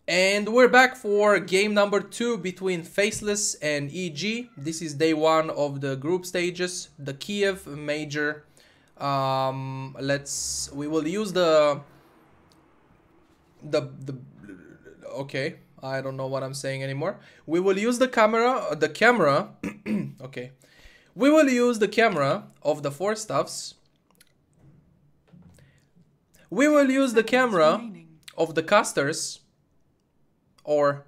And we're back for game number 2 between Faceless and EG. This is day 1 of the group stages, the KIEV major. We will use the okay, I don't know what I'm saying anymore. We will use the camera, okay. We will use the camera of the 4 stuffs. We will use the camera of the casters. Or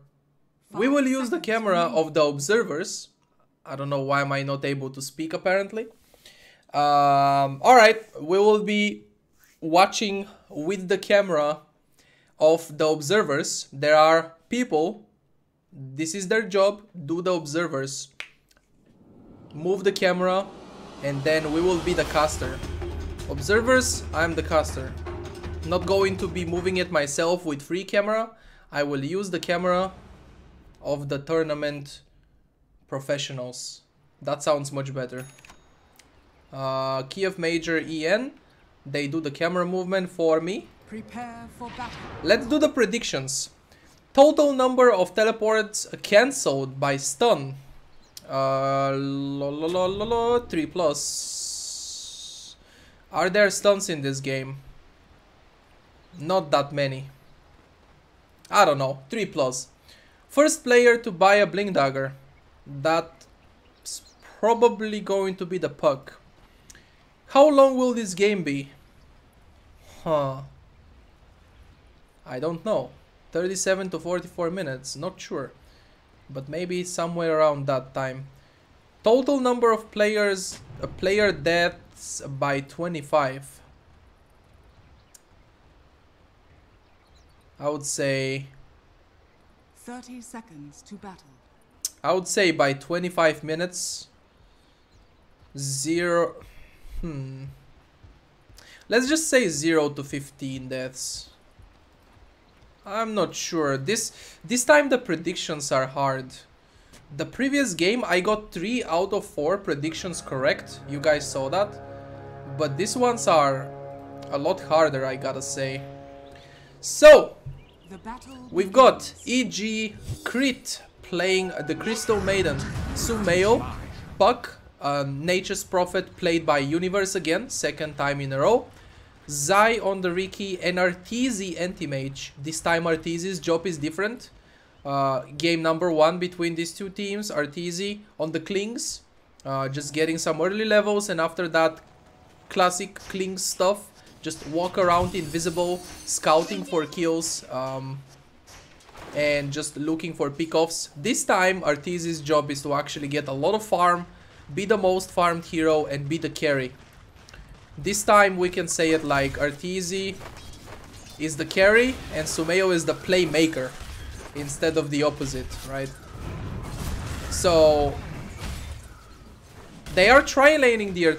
we will use the camera of the observers. I don't know why am I not able to speak apparently. Alright, we will be watching with the camera of the observers. There are people, this is their job, do the observers. Move the camera and then we will be the caster. Observers, I'm the caster. Not going to be moving it myself with free camera. I will use the camera of the tournament professionals. That sounds much better. KIEV Major EN. They do the camera movement for me. Prepare for battle. Let's do the predictions. Total number of teleports cancelled by stun. 3+. Are there stuns in this game? Not that many. I don't know, 3+. First player to buy a blink dagger. That's probably going to be the puck. How long will this game be? I don't know. 37 to 44 minutes, not sure. But maybe somewhere around that time. Total number of players, player deaths by 25. I would say 30 seconds to battle. I would say by 25 minutes 0 Let's just say 0 to 15 deaths. I'm not sure. This time the predictions are hard. The previous game I got 3 out of 4 predictions correct. You guys saw that. But these ones are a lot harder, I gotta say. So we've got EG Crit playing the Crystal Maiden, Sumeo, Puck, Nature's Prophet played by Universe again, 2nd time in a row, Zai on the Riki, and Arteezy Anti-Mage. This time Arteezy's job is different. Game number 1 between these two teams. Arteezy on the Klings, just getting some early levels, and after that classic Kling stuff. Just walk around invisible, scouting for kills, and just looking for pickoffs. This time, Arteezy's job is to actually get a lot of farm, be the most farmed hero, and be the carry. This time, we can say it like Arteezy is the carry, and Sumeo is the playmaker, instead of the opposite, right? So they are tri-laning the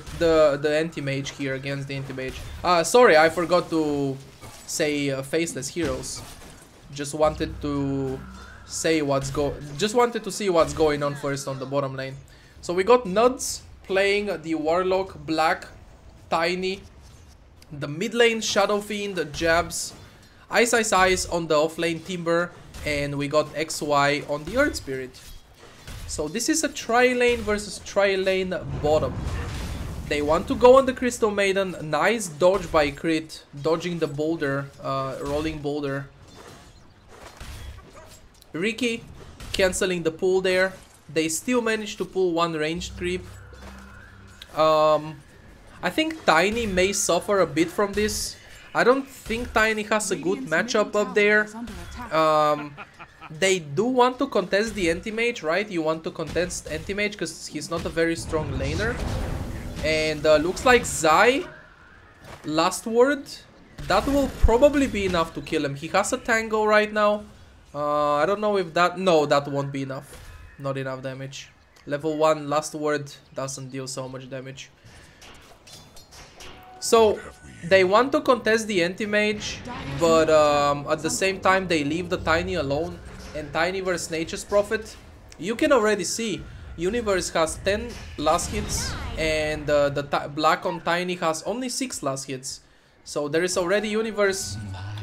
anti-mage here against the anti-mage. Sorry, I forgot to say Faceless heroes. Just wanted to say just wanted to see what's going on first on the bottom lane. So we got Nuds playing the Warlock, Black, Tiny, the mid lane Shadow Fiend, Jabs, Ice on the off lane Timber, and we got XY on the Earth Spirit. So this is a tri-lane versus tri-lane bottom. They want to go on the Crystal Maiden. Nice dodge by Crit, dodging the boulder, rolling boulder. Riki cancelling the pull there. They still managed to pull one ranged creep. I think Tiny may suffer a bit from this. I don't think Tiny has a good matchup up there. They do want to contest the anti-mage, right? You want to contest anti-mage because he's not a very strong laner. And looks like Zai, last word, that will probably be enough to kill him. He has a tango right now. I don't know if that... No, that won't be enough. Not enough damage. Level 1, last word, doesn't deal so much damage. So they want to contest the anti-mage, but at the same time they leave the Tiny alone. And Tiny versus Nature's Prophet, you can already see Universe has 10 last hits, and the Black on Tiny has only 6 last hits. So there is already Universe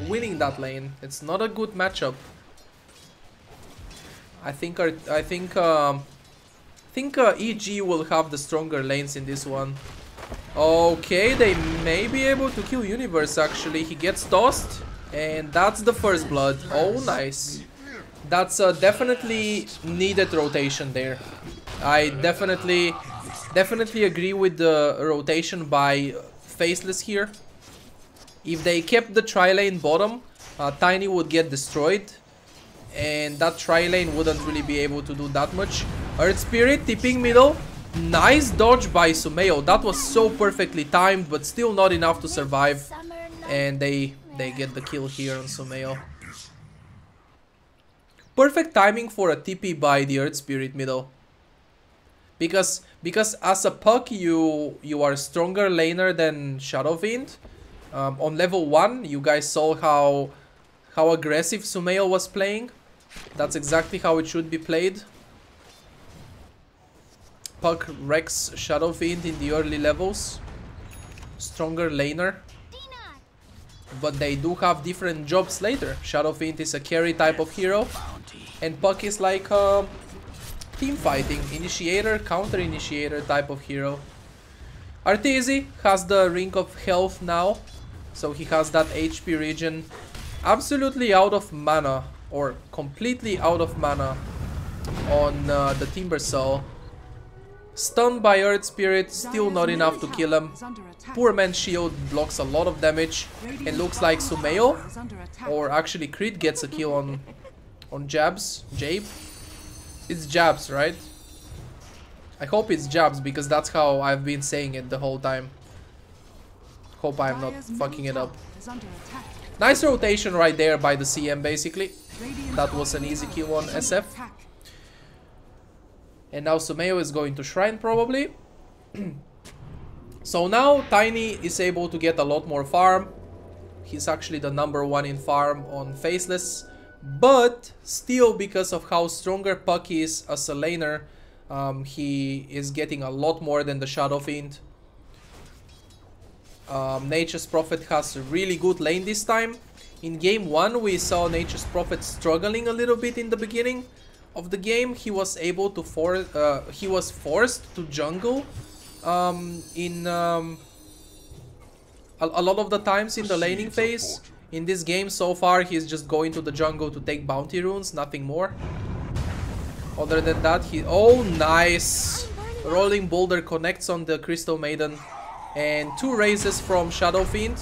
winning that lane. It's not a good matchup. I think EG will have the stronger lanes in this one. Okay, they may be able to kill Universe actually. He gets tossed, and that's the first blood. Oh, nice. That's a definitely needed rotation there. I definitely agree with the rotation by Faceless here. If they kept the tri-lane bottom, Tiny would get destroyed, and that tri-lane wouldn't really be able to do that much. Earth Spirit tipping middle. Nice dodge by Sumeo. That was so perfectly timed, but still not enough to survive. And they get the kill here on Sumeo. Perfect timing for a TP by the Earth Spirit middle. Because as a puck you are stronger laner than Shadow Fiend. On level 1 you guys saw how aggressive Sumeo was playing. That's exactly how it should be played. Puck wrecks Shadow Fiend in the early levels. Stronger laner. But they do have different jobs later. Shadow Fiend is a carry type of hero. And Puck is like team fighting, initiator, counter initiator type of hero. Arteezy has the Ring of Health now. So he has that HP regen. Absolutely out of mana, or completely out of mana on the Timber Saw. Stunned by Earth Spirit, still not enough to kill him. Poor man's shield blocks a lot of damage. And looks like Sumeo, or actually Crit, gets a kill on Jabs. Jabe? It's Jabs, right? I hope it's Jabs, because that's how I've been saying it the whole time. Hope I'm not fucking it up. Nice rotation right there by the CM, basically. That was an easy kill on SF. And now Sumeo is going to Shrine, probably. So now Tiny is able to get a lot more farm. He's actually the #1 in farm on Faceless. But still, because of how stronger Puck is as a laner, he is getting a lot more than the Shadow Fiend. Nature's Prophet has a really good lane this time. In game 1 we saw Nature's Prophet struggling a little bit in the beginning of the game. He was able to he was forced to jungle in a lot of the times in the laning phase. In this game so far he's just going to the jungle to take bounty runes, nothing more. Other than that, oh, nice! Rolling Boulder connects on the Crystal Maiden. And 2 raises from Shadow Fiend.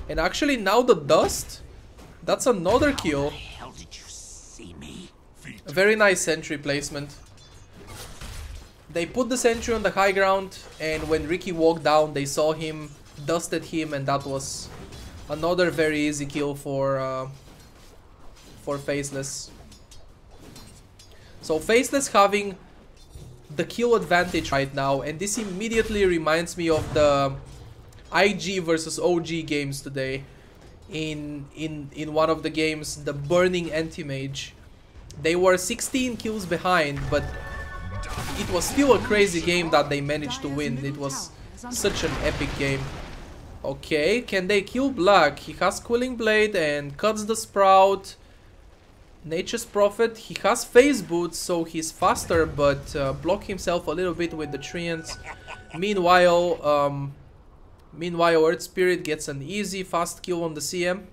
And actually now the Dust. That's another kill. A very nice sentry placement. They put the sentry on the high ground, and when Ricky walked down they saw him, dusted him, and that was another very easy kill for Faceless. So Faceless having the kill advantage right now, and this immediately reminds me of the IG versus OG games today. In one of the games, the Burning Anti-Mage, they were 16 kills behind, but it was still a crazy game that they managed to win. It was such an epic game. Okay, can they kill Black? He has Cooling Blade and cuts the Sprout. Nature's Prophet, he has Phase Boots, so he's faster, but block himself a little bit with the Treants. Meanwhile, Earth Spirit gets an easy fast kill on the CM.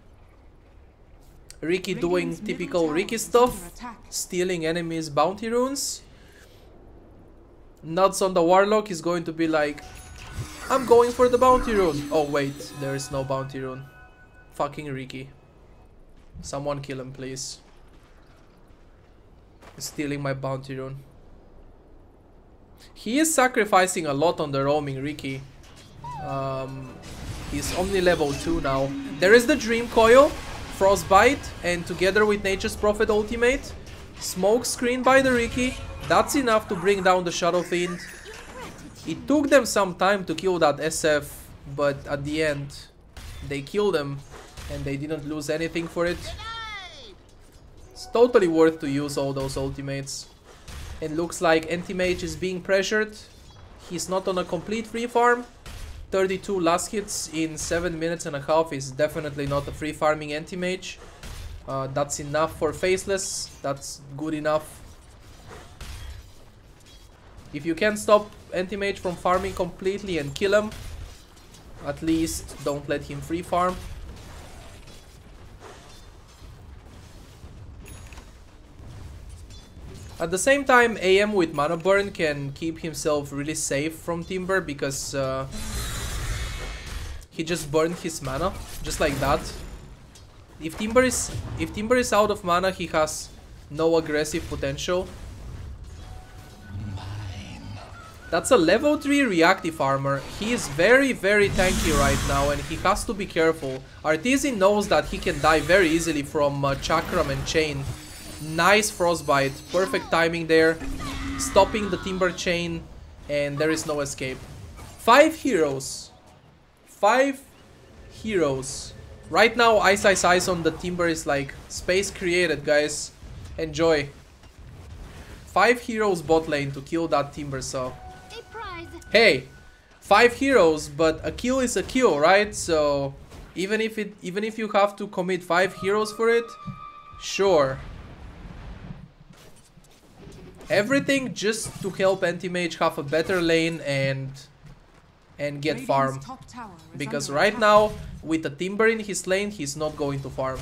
Ricky doing typical Ricky stuff, stealing enemies' bounty runes. Nuts on the Warlock is going to be like, I'm going for the bounty rune. Oh wait, there is no bounty rune. Fucking Ricky. Someone kill him, please. He's stealing my bounty rune. He is sacrificing a lot on the roaming Ricky. He's only level 2 now. There is the Dream Coil, Frostbite, and together with Nature's Prophet ultimate, smoke screen by the Ricky. That's enough to bring down the Shadow Fiend. It took them some time to kill that SF, but at the end they killed him and they didn't lose anything for it. It's totally worth to use all those ultimates. It looks like Anti-Mage is being pressured. He's not on a complete free farm. 32 last hits in 7 minutes and a half is definitely not a free farming Anti-Mage. That's enough for Faceless. That's good enough. If you can stop Anti-Mage from farming completely and kill him, at least don't let him free farm. At the same time, AM with mana burn can keep himself really safe from Timber because he just burned his mana, just like that. If Timber is out of mana, he has no aggressive potential. That's a level 3 reactive armor. He is very, very tanky right now and he has to be careful. Artisan knows that he can die very easily from Chakram and Chain. Nice Frostbite, perfect timing there. Stopping the Timber Chain and there is no escape. 5 heroes. 5 heroes. Right now Ice on the Timber is like space created, guys. Enjoy. 5 heroes bot lane to kill that Timber, so... Hey, 5 heroes, but a kill is a kill, right? So even if you have to commit 5 heroes for it, sure. Everything just to help Anti-Mage have a better lane and get farm. Because right now, with the Timber in his lane, he's not going to farm.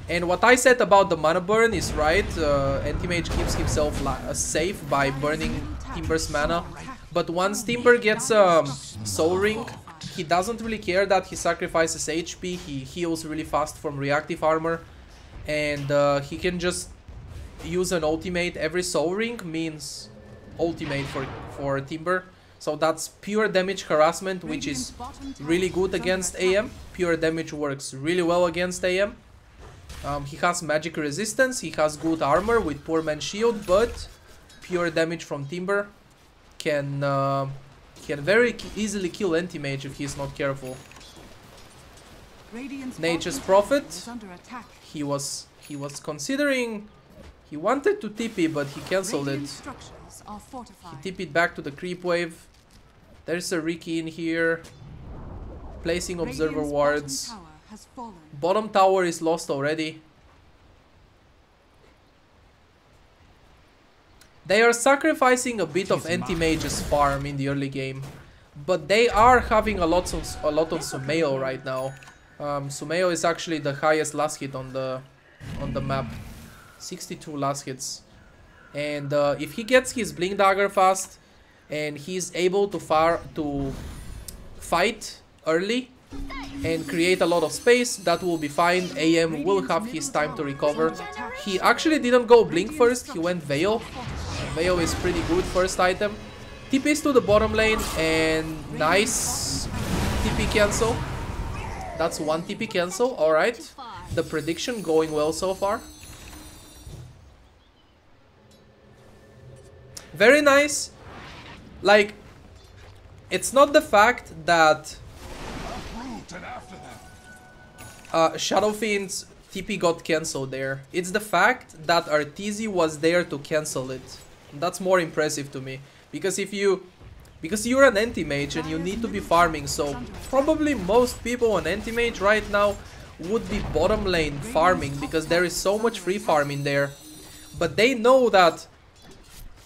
And what I said about the mana burn is right. Anti-Mage keeps himself safe by burning Timber's mana. But once Timber gets Soul Ring, he doesn't really care that he sacrifices HP. He heals really fast from reactive armor. And he can just use an ultimate. Every Soul Ring means ultimate for Timber. So that's pure damage harassment, which is really good against AM. Pure damage works really well against AM. He has magic resistance, he has good armor with poor man's shield, but pure damage from Timber can very easily kill Anti-Mage if he's not careful. Nature's Prophet, he was considering, he wanted to TP but he cancelled it. He TP'd back to the creep wave. There's a Riki in here, placing observer wards. Bottom tower is lost already. They are sacrificing a bit of Anti-Mage's farm in the early game, but they are having a lot on Sumail right now. Sumail is actually the highest last hit on the map, 62 last hits. And if he gets his Blink Dagger fast and he's able to fight early and create a lot of space, that will be fine. AM will have his time to recover. He actually didn't go Blink first, he went Veil. Veil is pretty good first item. TPs to the bottom lane and nice TP cancel. That's one TP cancel, alright. The prediction going well so far. Very nice. Like, it's not the fact that Shadow Fiend's TP got cancelled there. It's the fact that Arteezy was there to cancel it. That's more impressive to me. Because because you're an Anti-Mage and you need to be farming, so probably most people on Anti-Mage right now would be bottom lane farming because there is so much free farm in there. But they know that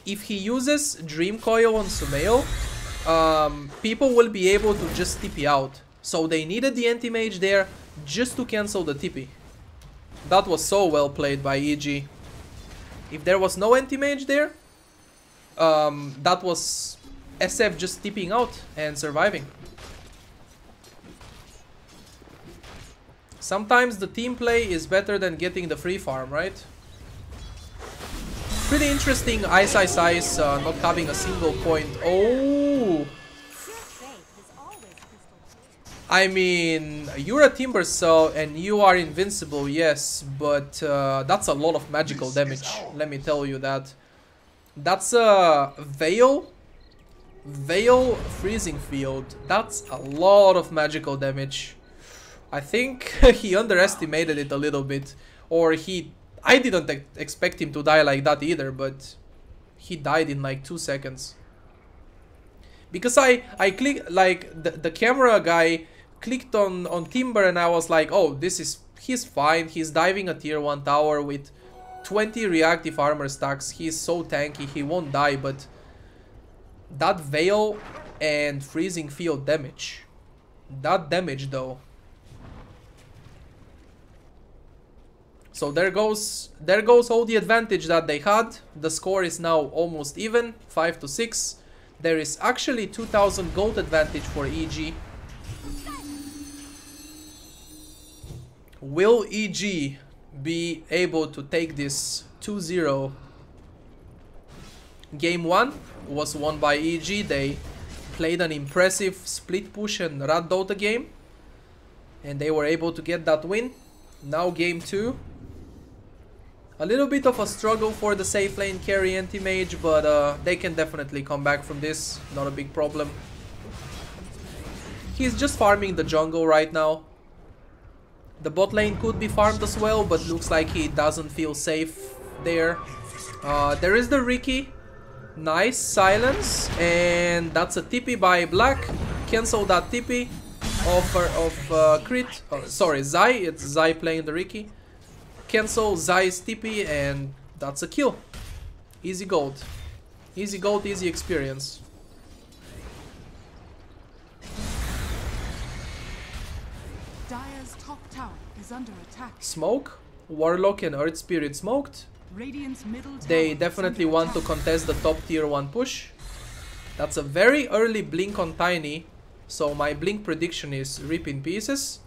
if he uses Dream Coil on Sumail, people will be able to just TP out. So they needed the Anti-Mage there just to cancel the TP. That was so well played by EG. If there was no Anti-Mage there, that was SF just TPing out and surviving. Sometimes the team play is better than getting the free farm, right? Pretty interesting Ice not having a single point. Oh! I mean, you're a Timber Cell and you are invincible, yes, but that's a lot of magical damage, let me tell you that. That's a Veil Freezing Field. That's a lot of magical damage. I think he underestimated it a little bit, or I didn't expect him to die like that either, but he died in like 2 seconds. Because I clicked, like, the camera guy clicked on Timber and I was like, oh, he's fine. He's diving a tier 1 tower with 20 reactive armor stacks. He's so tanky, he won't die, but that Veil and freezing field damage. That damage though. So there goes all the advantage that they had. The score is now almost even, 5-6. There is actually 2000 gold advantage for EG. Will EG be able to take this 2-0? Game 1 was won by EG. They played an impressive split push and rat Dota game, and they were able to get that win. Now game 2. A little bit of a struggle for the safe lane carry anti-mage, but they can definitely come back from this. Not a big problem. He's just farming the jungle right now. The bot lane could be farmed as well, but looks like he doesn't feel safe there. There is the Riki. Nice silence, and that's a TP by Black. Cancel that TP of crit. Sorry, Zai. It's Zai playing the Riki. Cancel Zai's TP, and that's a kill. Easy gold. Easy gold, easy experience. Dire's top tower is under attack. Smoke. Warlock and Earth Spirit smoked. Radiant's middle tower They definitely want to contest the top tier 1 push. That's a very early blink on Tiny. So my blink prediction is rip in pieces.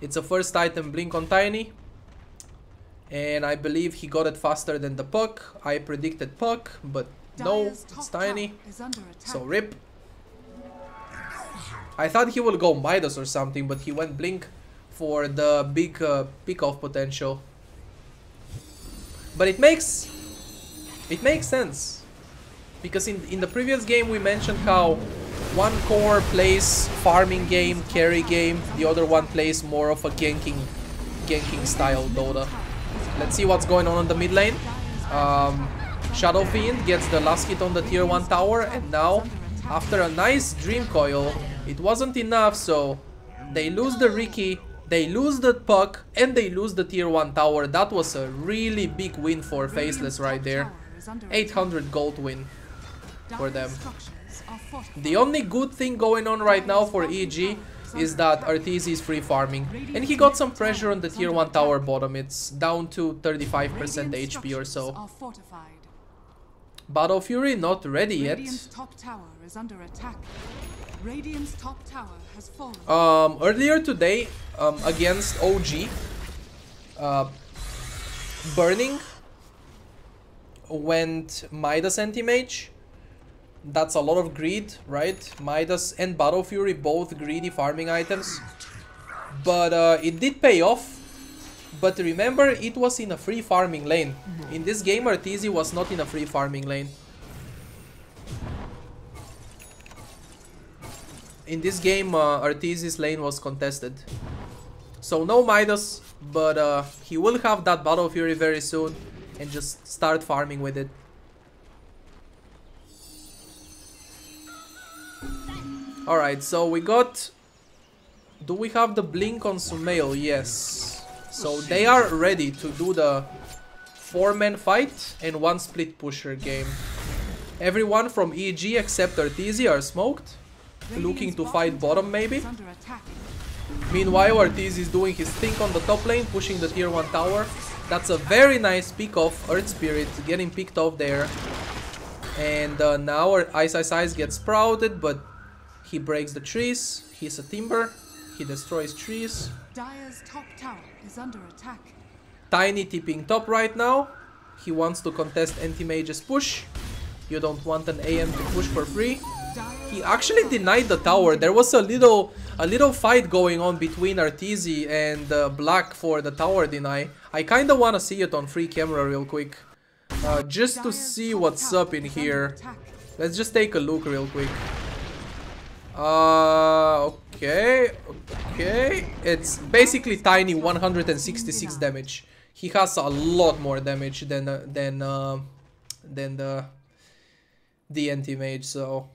It's a first item blink on Tiny. And I believe he got it faster than the puck. I predicted puck, but no, it's Tiny. So rip. I thought he would go Midas or something, but he went blink for the big pick-off potential. But it makes sense. Because in the previous game we mentioned how one core plays farming game, carry game, the other one plays more of a ganking style Dota. Let's see what's going on in the mid lane. Shadow Fiend gets the last hit on the tier 1 tower, and now after a nice Dream Coil, it wasn't enough, so they lose the Riki, they lose the puck, and they lose the tier 1 tower. That was a really big win for Faceless right there. 800 gold win for them. The only good thing going on right now for EG is that Arteezy is free farming, and he got some pressure on the tier 1 tower bottom. It's down to 35% HP or so. Battle Fury not ready yet. Earlier today, against OG, Burning went Midas anti-mage. That's a lot of greed, right? Midas and Battle Fury, both greedy farming items. But it did pay off. But remember, it was in a free farming lane. In this game, Arteezy was not in a free farming lane. In this game, Arteezy's lane was contested. So no Midas, but he will have that Battle Fury very soon and just start farming with it. Alright, so we got... Do we have the blink on Sumail? Yes. So they are ready to do the 4-man fight and 1 split pusher game. Everyone from EG except Arteezy are smoked, looking to fight bottom maybe. Meanwhile, Arteezy is doing his thing on the top lane, pushing the tier 1 tower. That's a very nice pick off. Earth Spirit getting picked off there. And now our Ice gets sprouted, but he breaks the trees. He's a timber. He destroys trees. Dire's top tower is under attack. Tiny tipping top right now. He wants to contest anti-mage's push. You don't want an AM to push for free. He actually denied the tower. There was a little fight going on between Arteezy and Black for the tower deny. I kinda wanna see it on free camera real quick. Just to see what's up in here. Let's just take a look real quick. Okay. It's basically Tiny 166 damage. He has a lot more damage than the anti-mage, so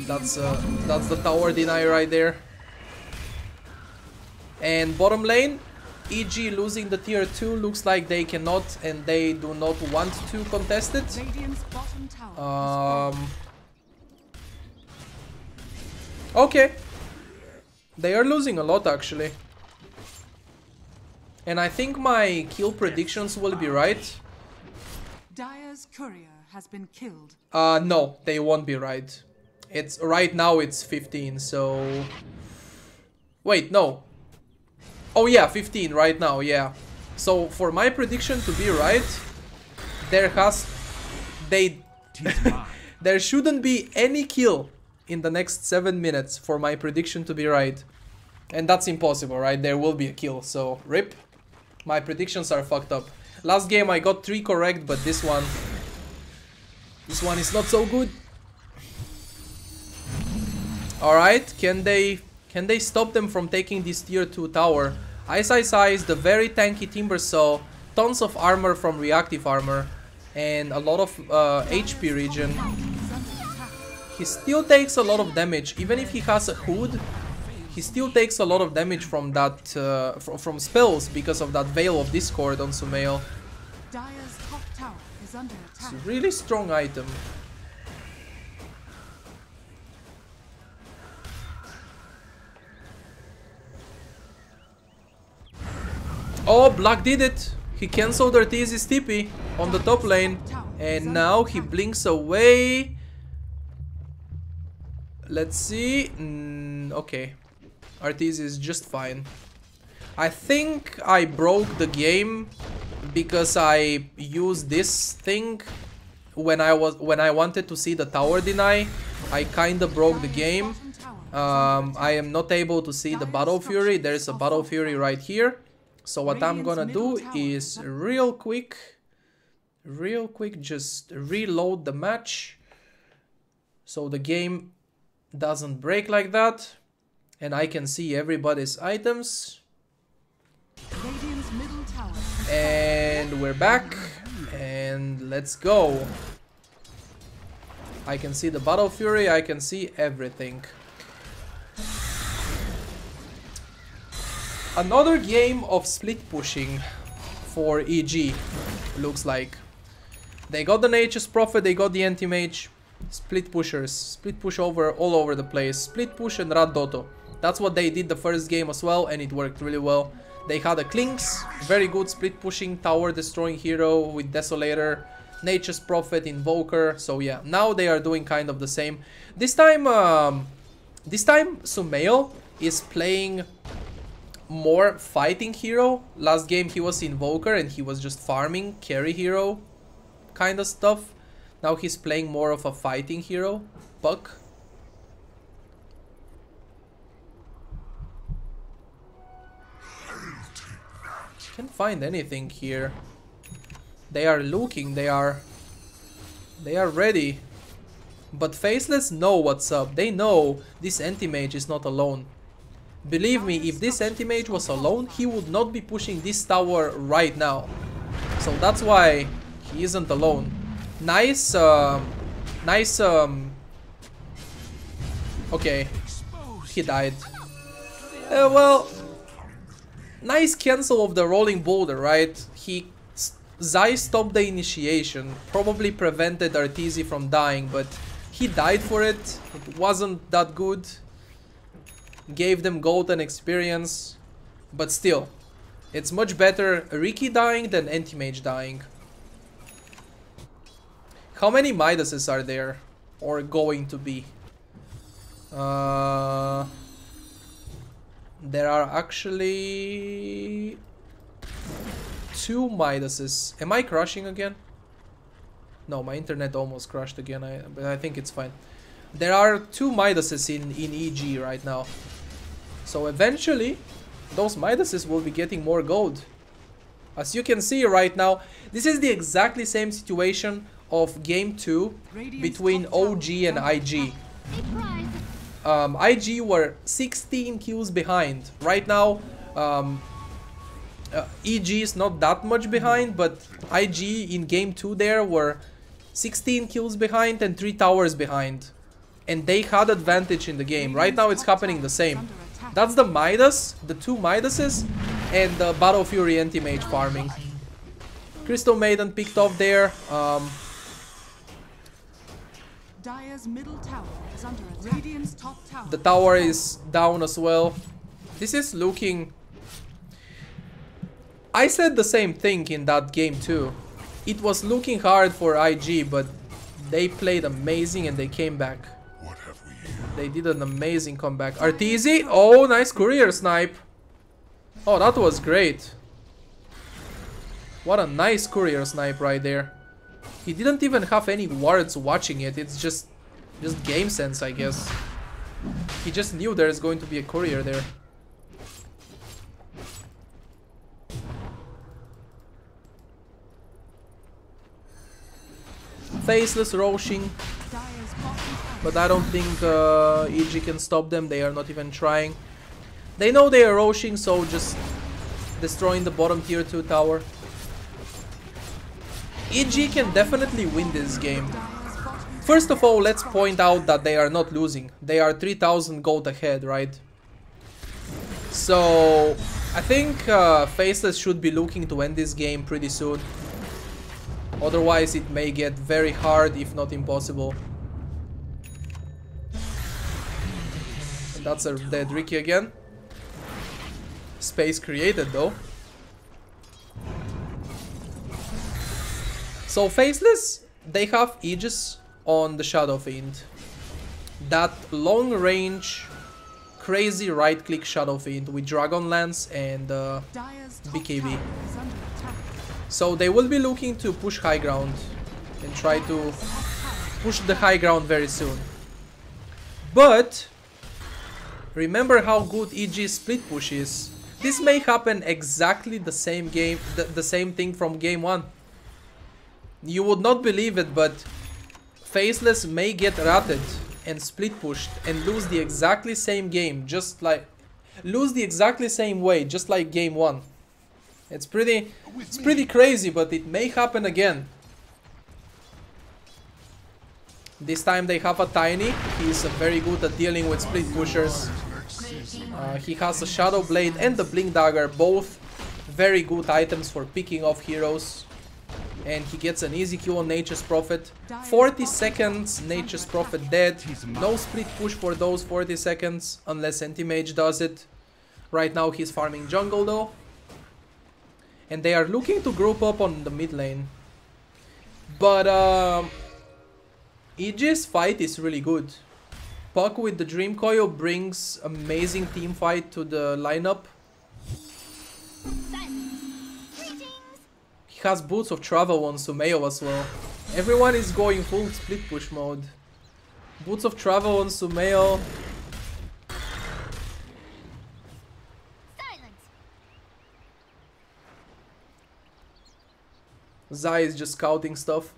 that's the tower deny right there. And bottom lane, EG losing the tier 2 looks like they cannot and they do not want to contest it. Radiant's bottom tower Okay. They are losing a lot actually. And I think my kill predictions will be right. Dire's courier has been killed. No, they won't be right. It's right now it's 15, so wait, no. Oh yeah, 15 right now, yeah. So for my prediction to be right, there shouldn't be any kill in the next 7 minutes for my prediction to be right. And that's impossible, right? There will be a kill, so rip. My predictions are fucked up. Last game I got 3 correct, but this one is not so good. Alright, can they stop them from taking this tier 2 tower? Ice is the very tanky Timber Saw, tons of armor from reactive armor, and a lot of HP regen. He still takes a lot of damage, even if he has a hood. He still takes a lot of damage from that from spells because of that Veil of Discord on Sumail. Dire's top tower is under attack. It's a really strong item. Oh, Black did it! He cancelled Arteezy's TP on the top lane. And now he blinks away. Let's see. Okay. Arteezy is just fine. I think I broke the game because I used this thing when I wanted to see the tower deny. I kinda broke the game. I am not able to see the Battle Fury. There's a Battle Fury right here. So what I'm gonna do is real quick just reload the match so the game doesn't break like that and I can see everybody's items. And we're back and let's go. I can see the Battle Fury, I can see everything. Another game of split pushing for EG, looks like. They got the Nature's Prophet, they got the Anti-Mage. Split pushers, split push all over the place. Split push and Rat Dota. That's what they did the first game as well and it worked really well. They had a Klinks, very good split pushing, tower destroying hero with Desolator, Nature's Prophet, Invoker. So yeah, now they are doing kind of the same. This time Sumail is playing more fighting hero. Last game he was Invoker and he was just farming carry hero kind of stuff. Now he's playing more of a fighting hero. Puck. Can't find anything here. They are looking, they are ready. But Faceless know what's up. They know this Anti-Mage is not alone. Believe me, if this Anti-Mage was alone, he would not be pushing this tower right now. So that's why he isn't alone. Nice, okay, he died. Well, nice cancel of the rolling boulder, right? Zai stopped the initiation, probably prevented Arteezy from dying, but he died for it. It wasn't that good. Gave them gold and experience, but still, it's much better Riki dying than Anti-Mage dying. How many Midases are there? Or going to be? There are actually 2 Midases. Am I crashing again? No, my internet almost crashed again, but I think it's fine. There are 2 Midases in EG right now. So eventually, those Midases will be getting more gold. As you can see right now, this is the exactly same situation of game 2 between OG and IG. IG were 16 kills behind. Right now, EG is not that much behind, but IG in game 2 there were 16 kills behind and 3 towers behind. And they had advantage in the game. Right now it's happening the same. That's the Midas, the 2 Midases. And Battle Fury anti-mage farming. Crystal Maiden picked off there. Dire's middle tower is under attack. Radiant's top tower. The tower is down as well. This is looking... I said the same thing in that game too. It was looking hard for IG, but they played amazing and they came back. What have we here? They did an amazing comeback. Arteezy, oh, nice courier snipe. Oh, that was great. What a nice courier snipe right there. He didn't even have any wards watching it. It's just game sense, I guess. He just knew there's going to be a courier there. Faceless Roshing. But I don't think EG can stop them. They are not even trying. They know they are Roshing, so just destroying the bottom tier 2 tower. EG can definitely win this game. First of all, let's point out that they are not losing. They are 3000 gold ahead, right? So I think Faceless should be looking to end this game pretty soon. Otherwise it may get very hard, if not impossible. And that's a dead Ricky again. Space created though. So Faceless, they have Aegis on the Shadow Fiend. That long range, crazy right click Shadow Fiend with Dragon Lance and BKB. So they will be looking to push high ground and try to push the high ground very soon. But remember how good EG's split push is. This may happen exactly the same game, the same thing from game 1. You would not believe it, but Faceless may get ratted and split pushed and lose the exactly same game, just like lose the exactly same way, just like game 1. It's pretty crazy, but it may happen again. This time they have a Tiny. He's very good at dealing with split pushers. He has a Shadow Blade and the Blink Dagger, both very good items for picking off heroes. And he gets an easy kill on Nature's Prophet. 40 seconds, Nature's Prophet dead. No split push for those 40 seconds, unless Anti-Mage does it. Right now he's farming jungle though. And they are looking to group up on the mid lane. But EG's fight is really good. Puck with the Dream Coil brings amazing team fight to the lineup. He has Boots of Travel on Sumail as well. Everyone is going full split push mode. Boots of Travel on Sumail. Zai is just scouting stuff.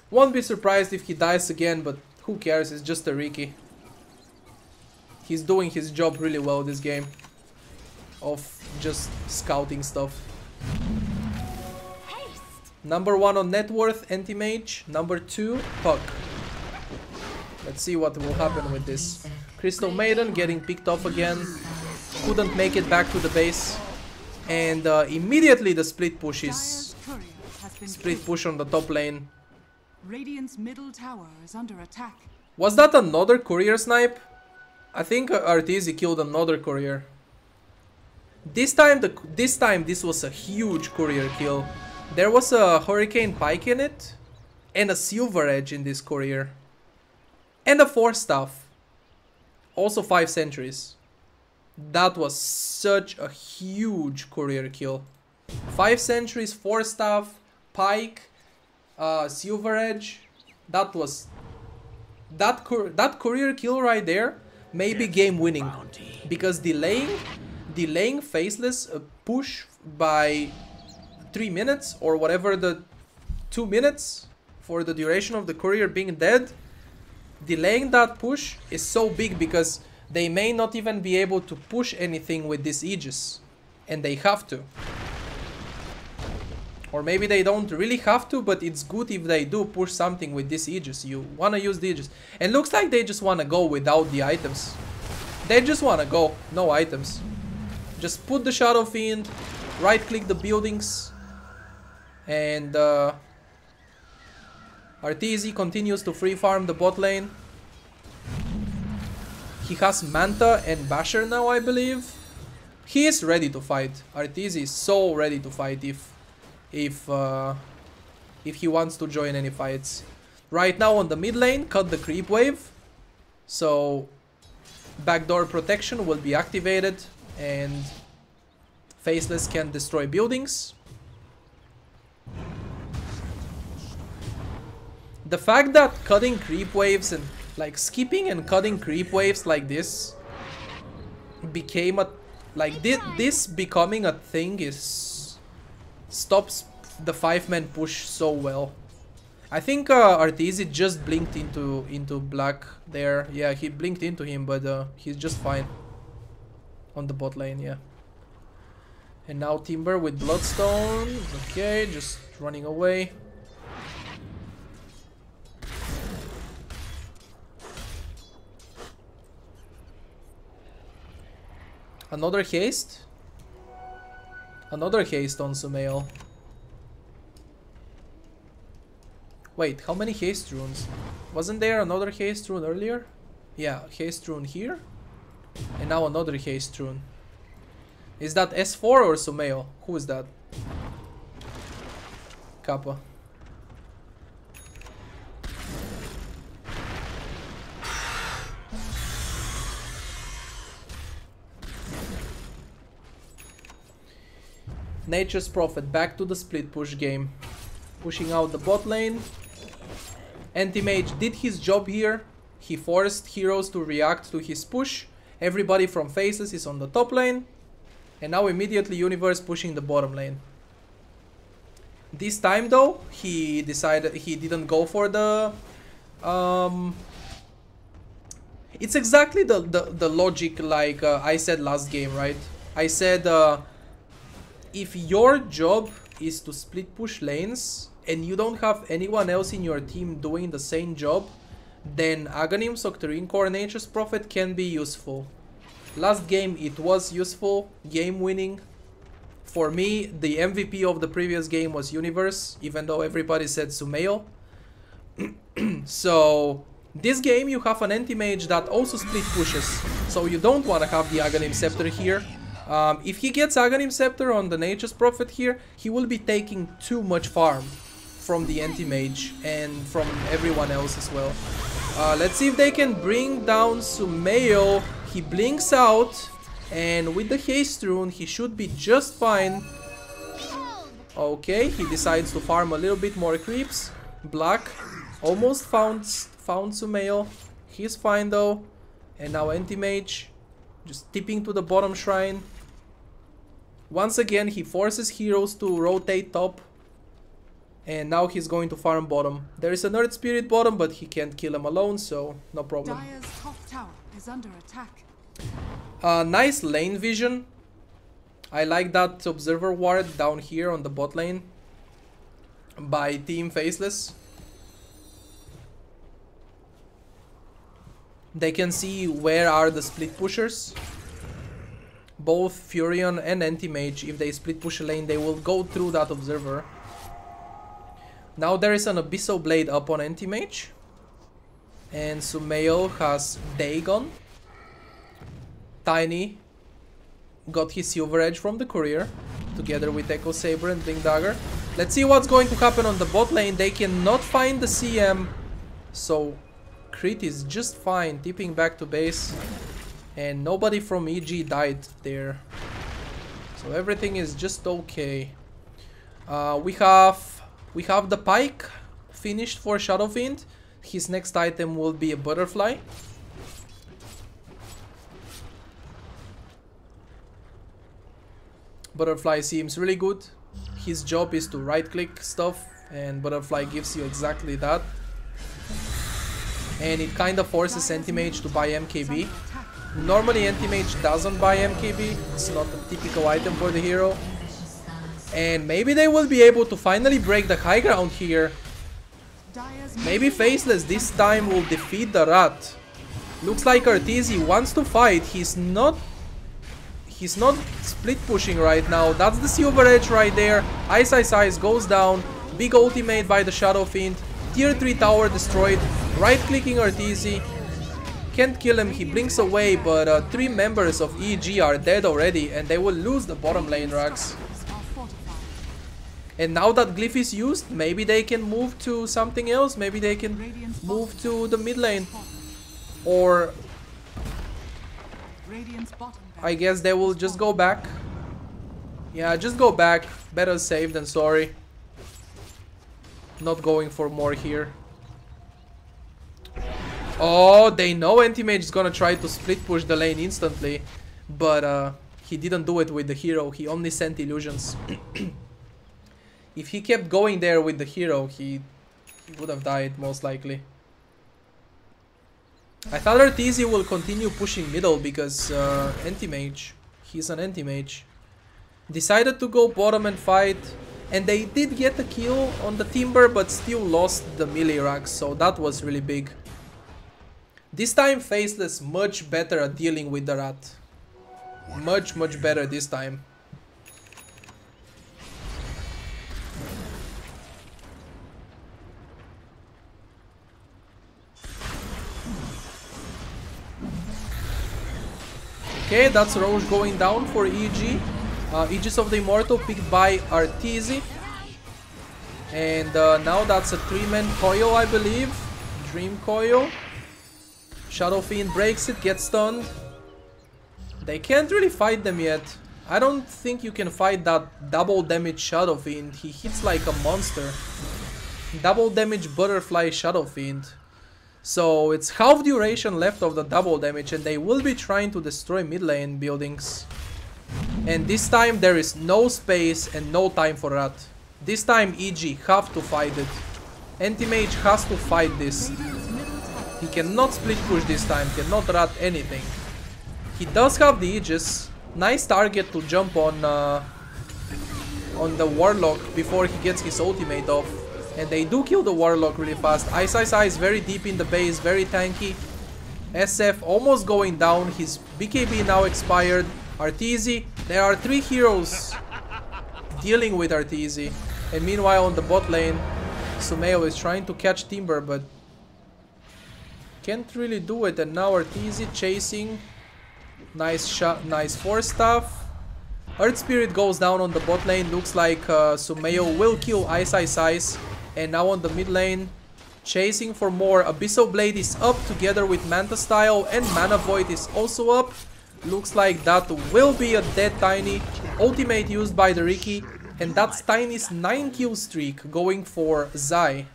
Won't be surprised if he dies again, but who cares, it's just a Riki. He's doing his job really well this game. Of just scouting stuff. Number 1 on net worth, Anti-Mage. Number 2, Puck. Let's see what will happen with this. Crystal Maiden getting picked off again. Couldn't make it back to the base. And immediately the split push is split push on the top lane. Radiant's middle tower is under attack. Was that another courier snipe? I think Arteezy killed another courier. This time this was a huge courier kill. There was a Hurricane Pike in it and a Silver Edge in this courier. And a 4 staff. Also 5 sentries. That was such a huge courier kill. 5 sentries, 4 staff, Pike, Silver Edge. That was that courier kill right there may be game winning, because delaying Faceless push by 3 minutes or whatever, the 2 minutes for the duration of the courier being dead, delaying that push is so big because they may not even be able to push anything with this Aegis, and they have to. Or maybe they don't really have to, but it's good if they do push something with this Aegis. You wanna use the Aegis. And looks like they just wanna go without the items. They just wanna go, no items. Just put the Shadow Fiend, right click the buildings, and Arteezy continues to free farm the bot lane. He has Manta and Basher now, I believe. He is ready to fight. Arteezy is so ready to fight if he wants to join any fights. Right now on the mid lane, cut the creep wave. So backdoor protection will be activated and Faceless can destroy buildings. The fact that cutting creep waves and like skipping and cutting creep waves like this became a like this becoming a thing is stops the 5-man push so well. I think Arteezy just blinked into black there. Yeah, he blinked into him, but he's just fine on the bot lane. Yeah. And now Timber with Bloodstone. Okay, just running away. Another haste? Another haste on Sumail. Wait, how many haste runes? Wasn't there another haste rune earlier? Yeah, haste rune here. And now another haste rune. Is that S4 or Sumail? Who is that? Kappa. Nature's Prophet back to the split push game. Pushing out the bot lane. Anti-Mage did his job here. He forced heroes to react to his push. Everybody from Faceless is on the top lane. And now immediately Universe pushing the bottom lane. This time though, he decided he didn't go for the... It's exactly the logic like I said last game, right? I said if your job is to split push lanes and you don't have anyone else in your team doing the same job, then Aghanim's Octarine Core Nature's Prophet can be useful. Last game it was useful, game winning. For me, the MVP of the previous game was Universe, even though everybody said Sumail. So this game you have an anti-mage that also split pushes, so you don't want to have the Aghanim Scepter here. If he gets Aghanim Scepter on the Nature's Prophet here, he will be taking too much farm from the anti-mage and from everyone else as well. Let's see if they can bring down Sumail. He blinks out, and with the haste rune he should be just fine. Okay, he decides to farm a little bit more creeps. Black almost found Sumail. He's fine though. And now anti-mage just tipping to the bottom shrine. Once again he forces heroes to rotate top. And now he's going to farm bottom. There is an Earth Spirit bottom, but he can't kill him alone, so no problem. Dire's top tower is under attack. Nice lane vision. I like that observer ward down here on the bot lane by Team Faceless. They can see where are the split pushers. Both Furion and Anti-Mage, if they split push a lane, they will go through that observer. Now there is an Abyssal Blade up on Anti-Mage. And Sumail has Dagon. Tiny got his Silver Edge from the Courier, together with Echo Saber and Blink Dagger. Let's see what's going to happen on the bot lane. They cannot find the CM, so Crit is just fine, tipping back to base. And nobody from EG died there, so everything is just okay. We have the Pike finished for Shadow Fiend. His next item will be a Butterfly. Butterfly seems really good. His job is to right click stuff, and Butterfly gives you exactly that. And it kind of forces Anti-Mage to buy MKB. Normally Anti-Mage doesn't buy MKB, it's not a typical item for the hero. And maybe they will be able to finally break the high ground here. Maybe Faceless this time will defeat the Rat. Looks like Arteezy wants to fight. He's He's not split pushing right now. That's the silver edge right there. Ice Ice Ice goes down. Big ultimate by the Shadow Fiend. Tier 3 tower destroyed. Right clicking Arteezy. Can't kill him, he blinks away, but 3 members of EG are dead already and they will lose the bottom lane, Rax. And now that glyph is used, maybe they can move to something else. Maybe they can move to the mid lane. Or I guess they will just go back. Yeah, just go back. Better safe than sorry. Not going for more here. Oh, they know Anti-Mage is gonna try to split push the lane instantly. But he didn't do it with the hero. He only sent illusions. If he kept going there with the hero, he would have died most likely. I thought Arteezy will continue pushing middle because Anti-Mage. He's an Anti-Mage. Decided to go bottom and fight. And they did get a kill on the Timber, but still lost the melee Rax, so that was really big. This time Faceless much better at dealing with the rat. Much better this time. Okay, that's Roche going down for EG. Aegis of the Immortal picked by Arteezy. And now that's a 3-man coil, I believe. Dream coil. Shadow Fiend breaks it, gets stunned. They can't really fight them yet. I don't think you can fight that double damage Shadow Fiend. He hits like a monster. Double damage Butterfly Shadow Fiend. So it's half duration left of the double damage and they will be trying to destroy mid lane buildings. And this time there is no space and no time for that. This time EG have to fight it. Anti-Mage has to fight this. He cannot split push this time, cannot rat anything. He does have the Aegis. Nice target to jump on the Warlock before he gets his ultimate off. And they do kill the Warlock really fast. Ice Ice Ice very deep in the base, very tanky. SF almost going down, his BKB now expired. Arteezy, there are 3 heroes dealing with Arteezy. And meanwhile on the bot lane, Sumail is trying to catch Timber, but can't really do it. And now Arteezy chasing. Nice shot, nice force staff. Earth Spirit goes down on the bot lane. Looks like Sumail will kill Ice Ice Ice. And now on the mid lane, chasing for more. Abyssal Blade is up together with Manta Style, and Mana Void is also up. Looks like that will be a dead Tiny. Ultimate used by the Riki. And that's Tiny's 9 kill streak going for Zai.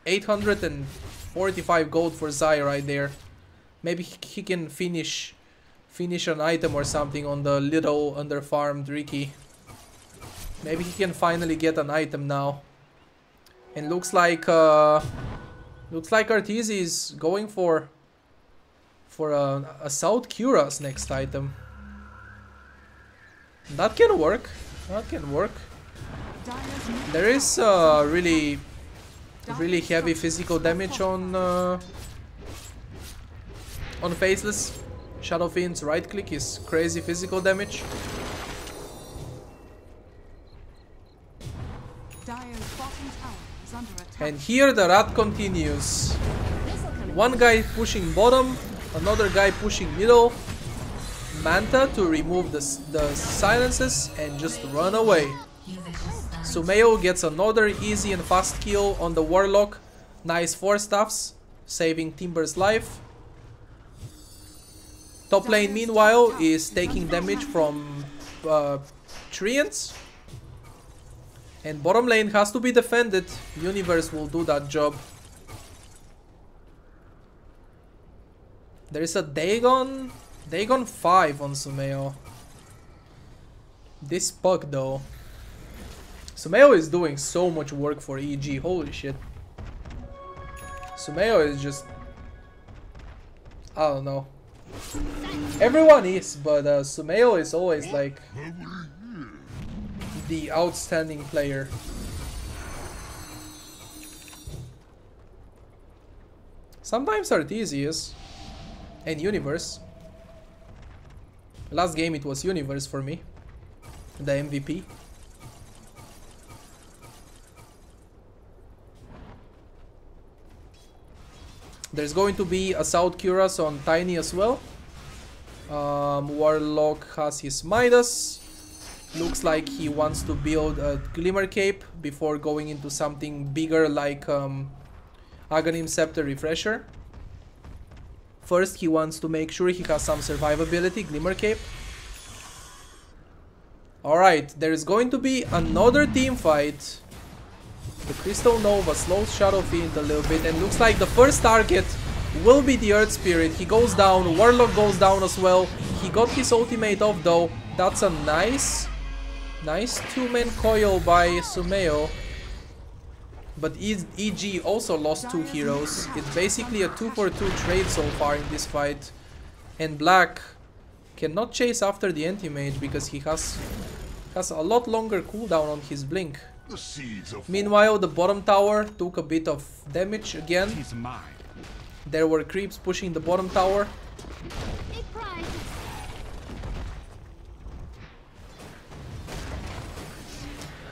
845 gold for Zai right there. Maybe he can finish an item or something on the little underfarmed Riki. Maybe he can finally get an item now. And looks like Arteezy is going for a Assault Cura's next item. That can work. That can work. There is really heavy physical damage on Faceless. Shadow Fiend's right click is crazy physical damage. And here the rat continues. One guy pushing bottom, another guy pushing middle. Manta to remove the silences and just run away. Sumail gets another easy and fast kill on the Warlock. Nice 4 staffs, saving Timber's life. Top lane meanwhile is taking damage from Treants. And bottom lane has to be defended. Universe will do that job. There is a Dagon 5 on Sumail. This puck though. Sumail is doing so much work for EG, holy shit. Sumail is just... I don't know. Everyone is, but Sumail is always like the outstanding player. Sometimes Arteezy is, and Universe. Last game it was Universe for me, the MVP. There's going to be Assault Cuirass on Tiny as well. Warlock has his Midas. Looks like he wants to build a Glimmer Cape before going into something bigger like Aghanim Scepter Refresher. First, he wants to make sure he has some survivability, Glimmer Cape. Alright, there is going to be another team fight. The Crystal Nova slows Shadow Fiend a little bit, and looks like the first target will be the Earth Spirit. He goes down, Warlock goes down as well. He got his ultimate off though. That's a nice two-man coil by Sumeo. But EG also lost 2 heroes. It's basically a 2-for-2 trade so far in this fight. And Black cannot chase after the anti-mage because he has a lot longer cooldown on his blink. Meanwhile, the bottom tower took a bit of damage again. There were creeps pushing the bottom tower.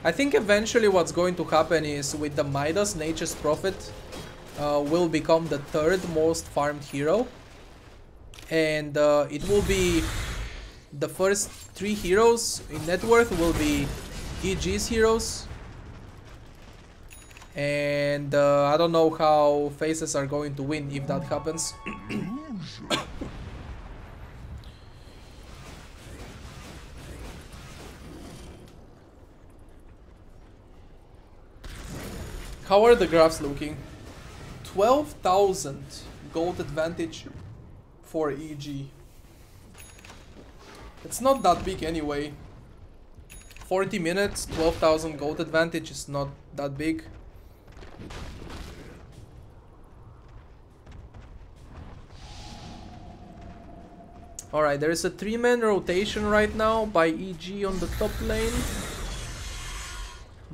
I think eventually what's going to happen is with the Midas, Nature's Prophet will become the 3rd most farmed hero. And it will be the first 3 heroes in net worth will be EG's heroes. And I don't know how Faces are going to win if that happens. How are the graphs looking? 12,000 gold advantage for EG. It's not that big anyway. 40 minutes, 12,000 gold advantage is not that big. Alright, there is a 3-man rotation right now by EG on the top lane.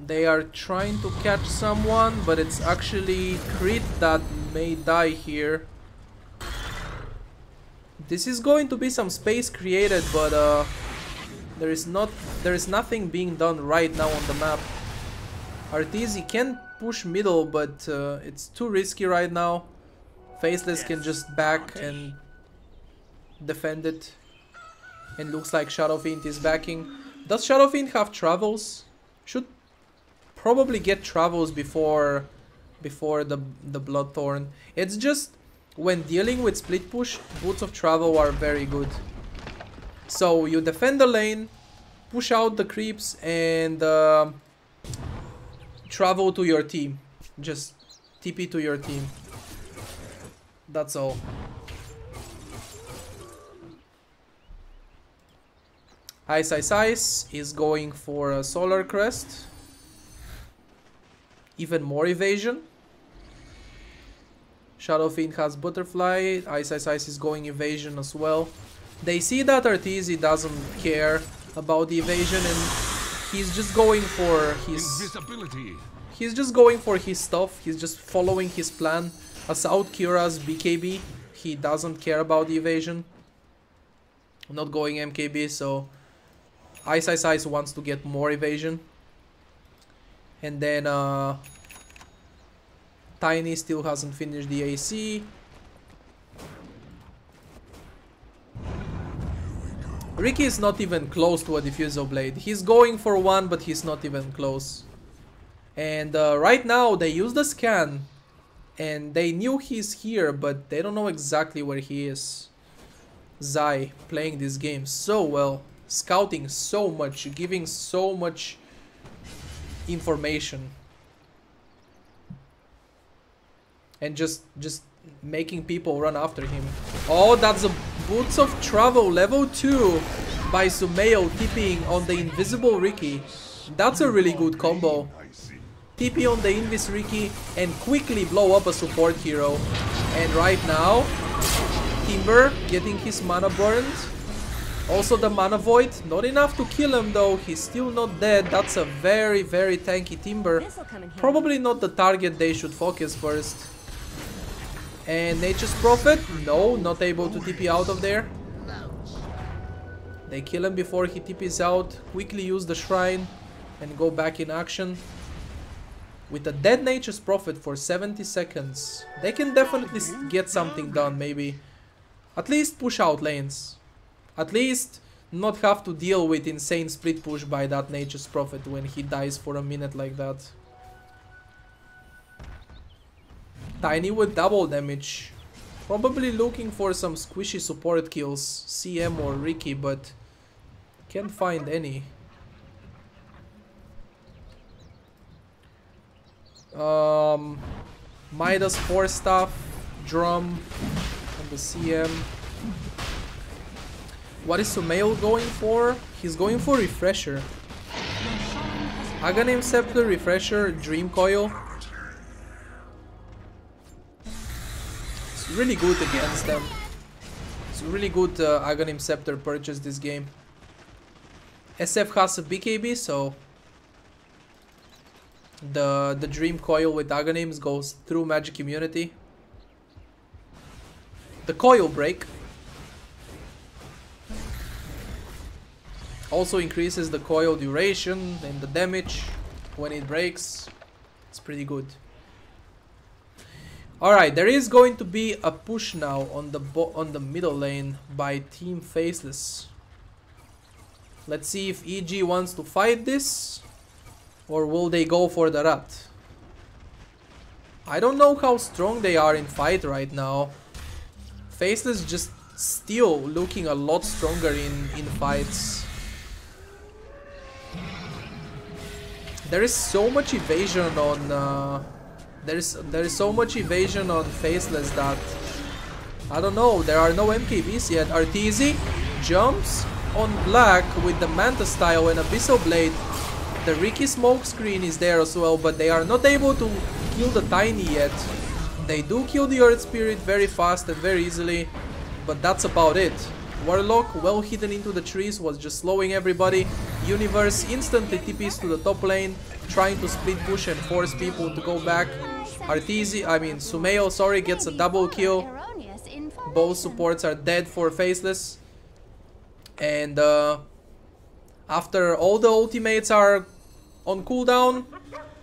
They are trying to catch someone, but it's actually Crit that may die here. This is going to be some space created, but there is nothing being done right now on the map. Arteezy can push middle, but it's too risky right now. Faceless can just back and defend it. And looks like Shadow Fiend is backing. Does Shadow Fiend have travels? Should probably get travels before the Bloodthorn. It's just when dealing with split push, Boots of Travel are very good. So you defend the lane, push out the creeps, and travel to your team. Just TP to your team. That's all. Ice is going for a Solar Crest. Even more evasion. Shadow Fiend has Butterfly. Ice is going evasion as well. They see that Arteezy doesn't care about the evasion, and he's just going for his invisibility. He's just going for his stuff. He's just following his plan. Assault Cuirass BKB. He doesn't care about the evasion. Not going MKB, so Ice wants to get more evasion. And then Tiny still hasn't finished the AC. Ricky is not even close to a Diffusal Blade. He's going for one, but he's not even close. And right now they use the scan, and they knew he's here, but they don't know exactly where he is. Zai playing this game so well, scouting so much, giving so much information, and just making people run after him. Oh, that's a Boots of Travel level 2 by Sumeo TPing on the invisible Ricky. That's a really good combo. TP on the Invis Ricky and quickly blow up a support hero. And right now, Timber getting his mana burned. Also the Mana Void, not enough to kill him though, he's still not dead. That's a very, very tanky Timber. Probably not the target they should focus first. And Nature's Prophet, no, not able to TP out of there. They kill him before he TPs out, quickly use the shrine and go back in action. With a dead Nature's Prophet for 70 seconds, they can definitely get something done, maybe. At least push out lanes. At least not have to deal with insane split push by that Nature's Prophet when he dies for a minute like that. Tiny with double damage. Probably looking for some squishy support kills, CM or Ricky, but can't find any. Midas 4 staff, drum, and the CM. What is Sumail going for? He's going for Refresher. Aghanim Scepter, Refresher, Dream Coil. It's really good against them. It's really good Aghanim Scepter purchase this game. SF has a BKB, so the Dream Coil with Aghanims goes through Magic Immunity. The Coil Break also increases the coil duration and the damage when it breaks. It's pretty good. Alright, there is going to be a push now on the middle lane by Team Faceless. Let's see if EG wants to fight this, or will they go for the Rat? I don't know how strong they are in fight right now. Faceless just still looking a lot stronger in fights. There is so much evasion on there is so much evasion on Faceless that I don't know. There are no MKBs yet. Arteezy jumps on black with the Manta style and Abyssal Blade. The Ricky smokescreen is there as well, but they are not able to kill the Tiny yet. They do kill the Earth Spirit very fast and very easily, but that's about it. Warlock, well hidden into the trees, was just slowing everybody. Universe instantly TPs to the top lane, trying to split push and force people to go back. Sumail, sorry, gets a double kill. Both supports are dead for Faceless. And after all the ultimates are on cooldown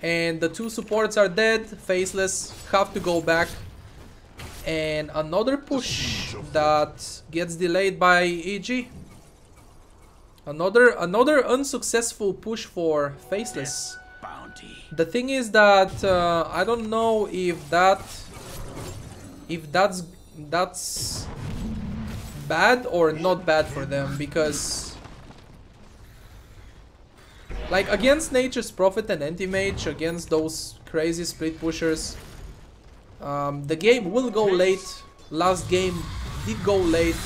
and the two supports are dead, Faceless have to go back. And another push that gets delayed by EG. Another unsuccessful push for Faceless. The thing is that I don't know if that's bad or not bad for them, because like against Nature's Prophet and Anti-Mage, against those crazy split pushers, the game will go late. Last game did go late,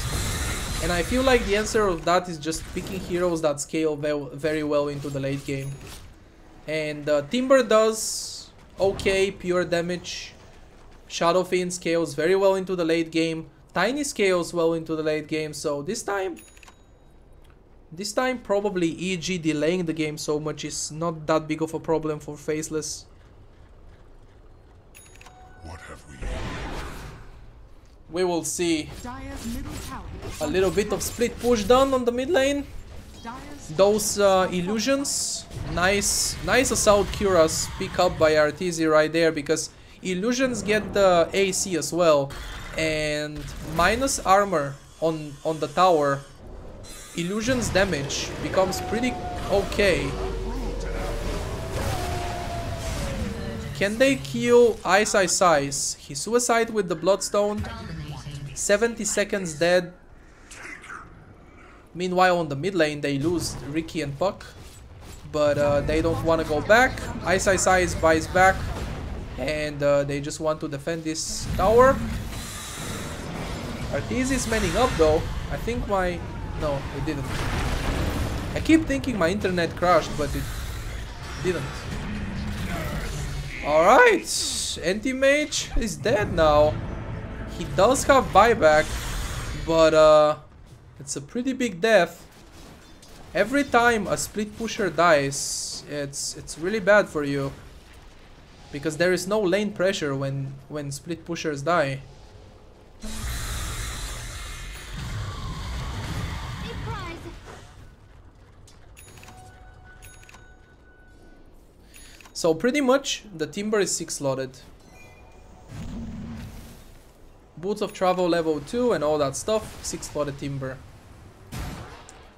and I feel like the answer of that is just picking heroes that scale very well into the late game. And Timber does okay pure damage. Shadow Fiend scales very well into the late game. Tiny scales well into the late game. So this time probably EG delaying the game so much is not that big of a problem for Faceless. What have we will see a little bit of split push done on the mid lane. Those illusions, nice assault curas pick up by Arteezy right there, because illusions get the AC as well, and minus armor on the tower, illusions damage becomes pretty okay. Can they kill Ice Ice Ice? He suicide with the Bloodstone. 70 seconds dead. Meanwhile on the mid lane they lose Ricky and Puck, but they don't want to go back. Ice Ice Ice buys back, and they just want to defend this tower. Arteezy is manning up though. I think no, it didn't. I keep thinking my internet crashed, but it didn't. Alright, Anti-Mage is dead now. He does have buyback, but it's a pretty big death. Every time a split pusher dies, it's really bad for you, because there is no lane pressure when split pushers die. So pretty much the timber is 6 slotted. Boots of travel level 2 and all that stuff, 6 slotted timber.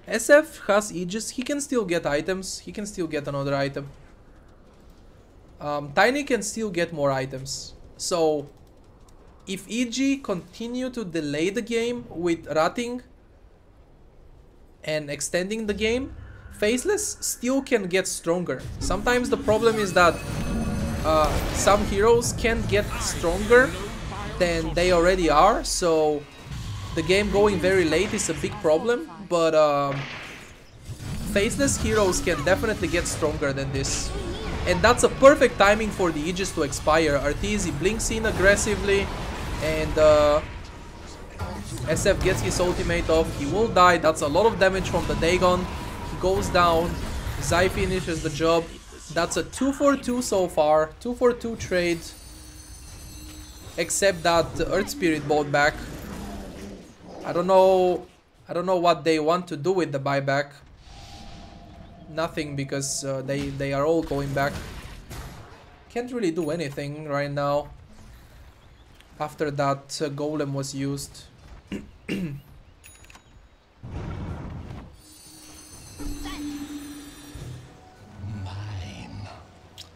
SF has Aegis, he can still get items, he can still get another item. Tiny can still get more items. So if EG continue to delay the game with ratting and extending the game, Faceless still can get stronger. Sometimes the problem is that some heroes can get stronger than they already are, so the game going very late is a big problem, but Faceless heroes can definitely get stronger than this. And that's a perfect timing for the Aegis to expire. Arteezy blinks in aggressively and SF gets his ultimate off. He will die. That's a lot of damage from the Dagon. He goes down. Zai finishes the job. That's a 2-for-2 so far. 2-for-2 trade. Except that the Earth Spirit bought back. I don't know what they want to do with the buyback. Nothing, because they are all going back. Can't really do anything right now after that golem was used.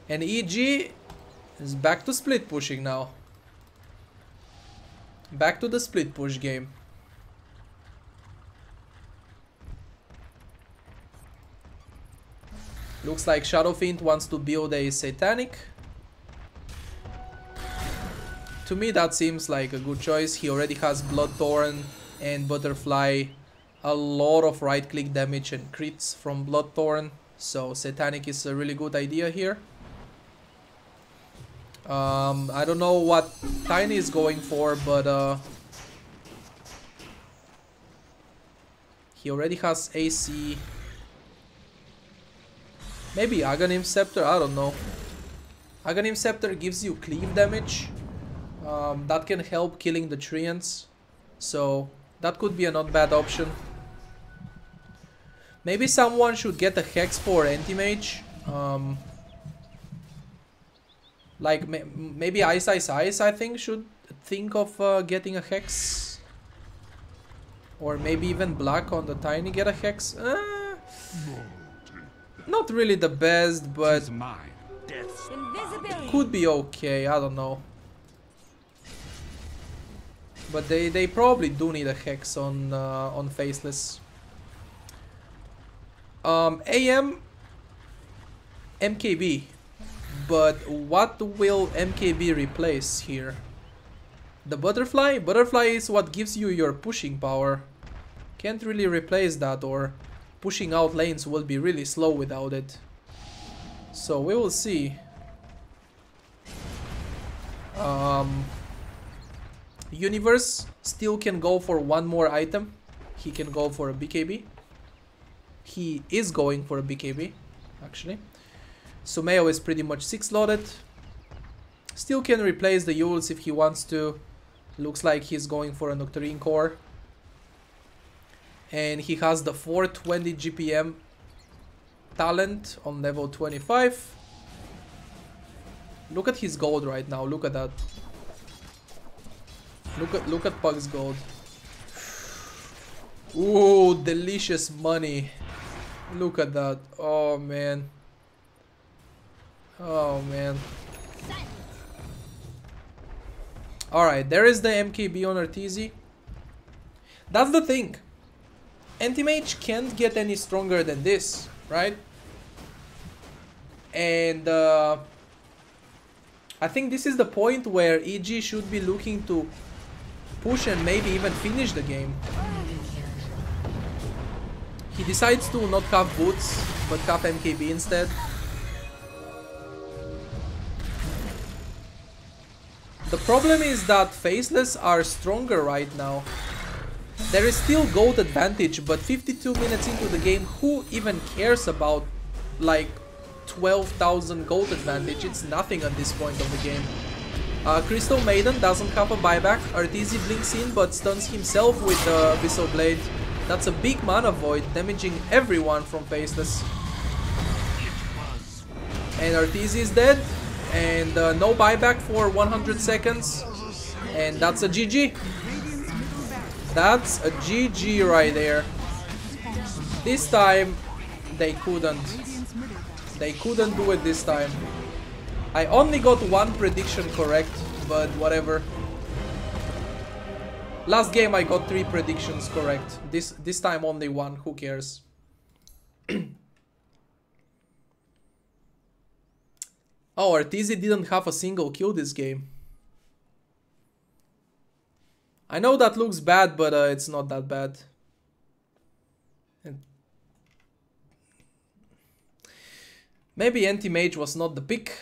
And EG is back to split pushing now. Back to the split push game. Looks like Shadowfiend wants to build a Satanic. To me that seems like a good choice. He already has Bloodthorn and Butterfly. A lot of right click damage and crits from Bloodthorn. So Satanic is a really good idea here. I don't know what Tiny is going for, but he already has AC. Maybe Aghanim Scepter, I don't know. Aghanim Scepter gives you cleave damage. That can help killing the Treants. So that could be a not bad option. Maybe someone should get a Hex for Anti-Mage. Like maybe Ice I think should think of getting a Hex. Or maybe even Black on the Tiny get a Hex. Not really the best, but could be okay, I don't know. But they probably do need a Hex on Faceless. AM MKB, but what will MKB replace here? The Butterfly? Butterfly is what gives you your pushing power. Can't really replace that, or pushing out lanes will be really slow without it. So we will see. Universe still can go for one more item. He can go for a BKB. He is going for a BKB, actually. Sumeo is pretty much 6-slotted. Still can replace the Yules if he wants to. Looks like he's going for a Nectarine Core. And he has the 420 GPM talent on level 25. Look at his gold right now. Look at that. Look at Pug's gold. Ooh, delicious money. Look at that. Oh man. Oh man. Alright, there is the MKB on Arteezy. That's the thing. Anti-Mage can't get any stronger than this, right? And I think this is the point where EG should be looking to push and maybe even finish the game. He decides to not have boots, but have MKB instead. The problem is that Faceless are stronger right now. There is still gold advantage, but 52 minutes into the game, who even cares about like 12,000 gold advantage? It's nothing at this point of the game. Crystal Maiden doesn't have a buyback. Arteezy blinks in but stuns himself with the Abyssal Blade. That's a big mana void, damaging everyone from Faceless. And Arteezy is dead. And no buyback for 100 seconds. And that's a GG. That's a GG right there. This time they couldn't. They couldn't do it this time. I only got one prediction correct, but whatever. Last game I got 3 predictions correct. This time only one. Who cares? Oh, Arteezy didn't have a single kill this game. I know that looks bad, but it's not that bad. Maybe anti-mage was not the pick.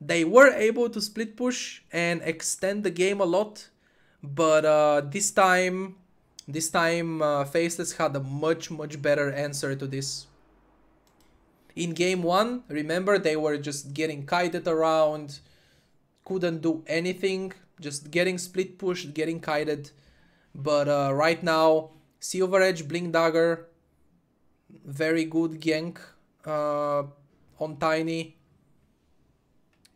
They were able to split push and extend the game a lot, but this time Faceless had a much better answer to this. In game 1, remember, they were just getting kited around, couldn't do anything, just getting split pushed, getting kited. But right now, Silver Edge, Blink Dagger, very good gank on Tiny.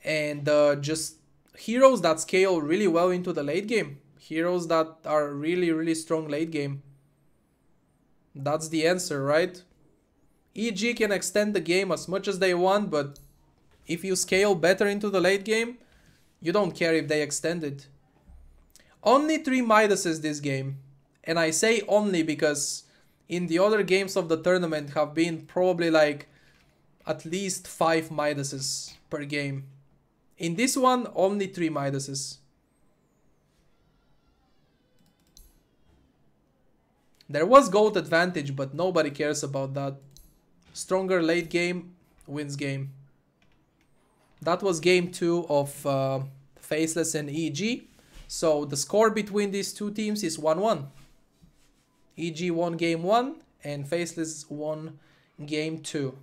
And just heroes that scale really well into the late game. Heroes that are really strong late game. That's the answer, right? EG can extend the game as much as they want, but if you scale better into the late game, you don't care if they extend it. Only 3 Midases this game. And I say only because in the other games of the tournament have been probably like at least 5 Midases per game. In this one, only 3 Midases. There was gold advantage, but nobody cares about that. Stronger late game wins game. That was game 2 of Faceless and EG. So the score between these two teams is 1-1. EG won game 1 and Faceless won game 2.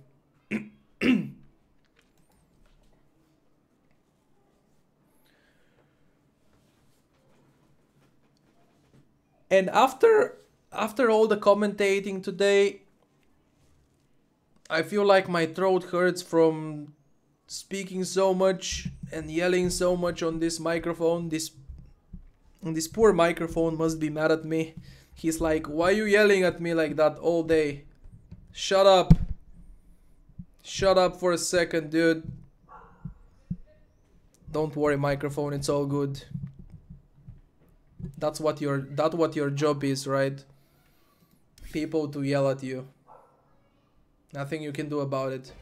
And after all the commentating today, I feel like my throat hurts from speaking so much and yelling so much on this microphone. This poor microphone must be mad at me. He's like, why are you yelling at me like that all day? Shut up. Shut up for a second, dude. Don't worry, microphone, it's all good. That's what your job is, right? People to yell at you. Nothing you can do about it.